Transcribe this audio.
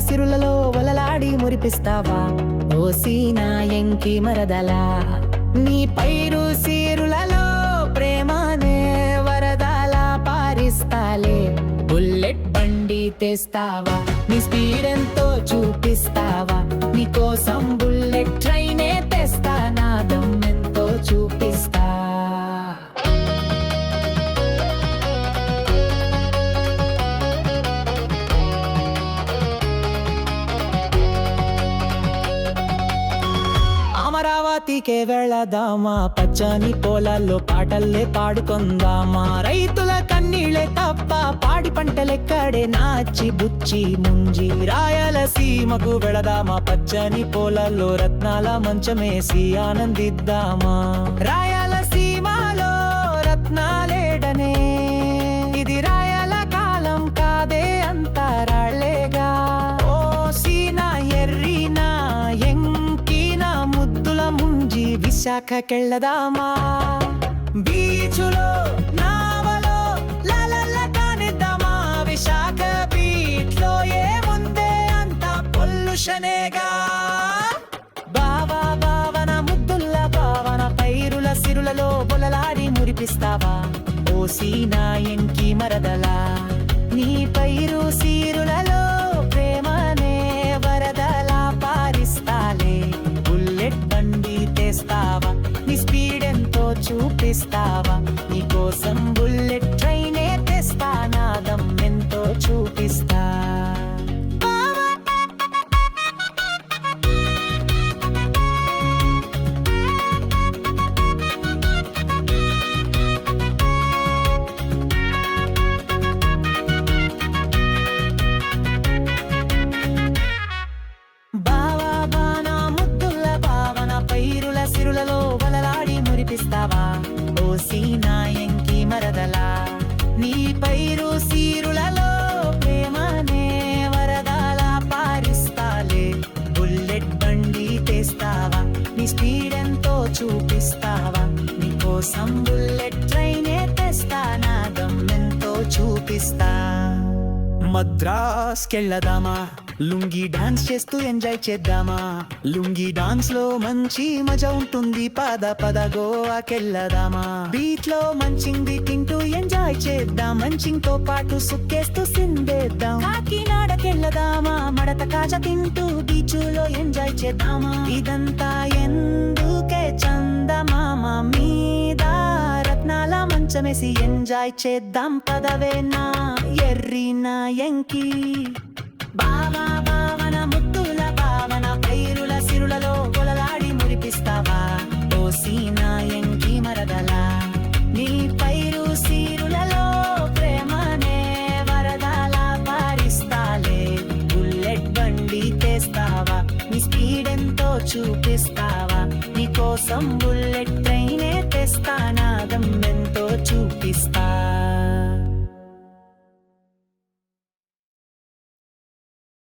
సిరులలో వలలాడి మురిపిస్తావా ఓ సీనా ఎంకి మరదలా నీ పైరు సీరులలో ప్రేమనే వరదలా పారిస్తాలే బుల్లెట్ బండి తెస్తావా నీ స్పీడ్ ఎంతో చూపిస్తావా నీ కోసం బుల్లెట్ ట్రైనే తెస్తా నా దమ్మెంతో చూపిస్తా అమరావతికే వెళదామా పచ్చని పొలాల్లో పాటల్లే పాడుకొందామా రైతుల కన్నీళ్ళే తప్ప పాడి పంటలెక్కడే నాచి బుచ్చి ముంజి రాయలసీమకు వెళదామా పచ్చని పొలాల్లో రత్నాల మంచమేసి ఆనందిద్దామా రాయలసీమలో రత్నాలేడనే ఇది రాయల కాలం కాదే అంతరాళ్ళేగా ఓ సీనా ఎర్రీనా ఎంకీనా ముద్దుల ముంజి విశాఖకెళ్ళదామా బీచులో నావలో లలల కానిద్దామా విశాఖ బీట్లో ఏముందే అంత పొల్యూషనేగా బావా బావన ముద్దుల భావన పైరుల సిరులలో బొలలాడి మురిపిస్తావా ఓ సీనా ఎంకి మరదలా నీ పైరు సీరులలో ప్రేమనే వరదలా పారిస్తాలే బుల్లెట్ బండి తెస్తావా నీ స్పీడ్ ఎంతో చూపిస్తావా నీ కోసం బుల్లెట్ ట్రైనే తెస్తా నా దమ్మెంతో చూపిస్తా బావా బానా ముద్దుల భావన పైరుల సిరులలో వలలాడి మురిపిస్తావా ఓ సీనా ఎంకి మరదలా నీ పైరు సీరులలో ప్రేమనే వరదలా పారిస్తాలే బుల్లెట్ బండి తెస్తావా నీ స్పీడ్ ఎంతో చూపిస్తావా నీ కోసం బుల్లెట్ ట్రైనే తెస్తా నా దమ్మెంతో చూపిస్తా మద్రాస్కెళ్ళదామా లుంగి డాన్స్ చేస్తూ ఎంజాయ్ చేద్దామా లుంగి డాన్స్ లో మంచి మజా ఉంటుంది పద పద గోవాకెళ్ళదామా బీచ్ లో మంచింది తింటూ ఎంజాయ్ చేద్దాం మంచింగ్ తో పాటు సుక్కేస్తూ సిందేద్దాం కాకినాడకెళ్ళదామా మడత కాజా తింటూ బీచ్ లో ఎంజాయ్ చేద్దామా ఇదంతా ఎందుకే చందమామ మీద రత్నాల మంచమేసి ఎంజాయ్ చేద్దాం పదవేనా ఎర్రీనా ఎంకి బావా బావన ముద్దుల భావన పైరుల సిరులలో కొలలాడి మురిపిస్తావా ఓ సీనా ఎంకి మరదలా నీ పైరు సీరులలో ప్రేమనే వరదలా పారిస్తాలే బుల్లెట్ బండి తెస్తావా నీ స్పీడ్ ఎంతో చూపిస్తావా నీ కోసం బుల్లెట్ ట్రైనే తెస్తా నా దమ్మెంతో చూపిస్తా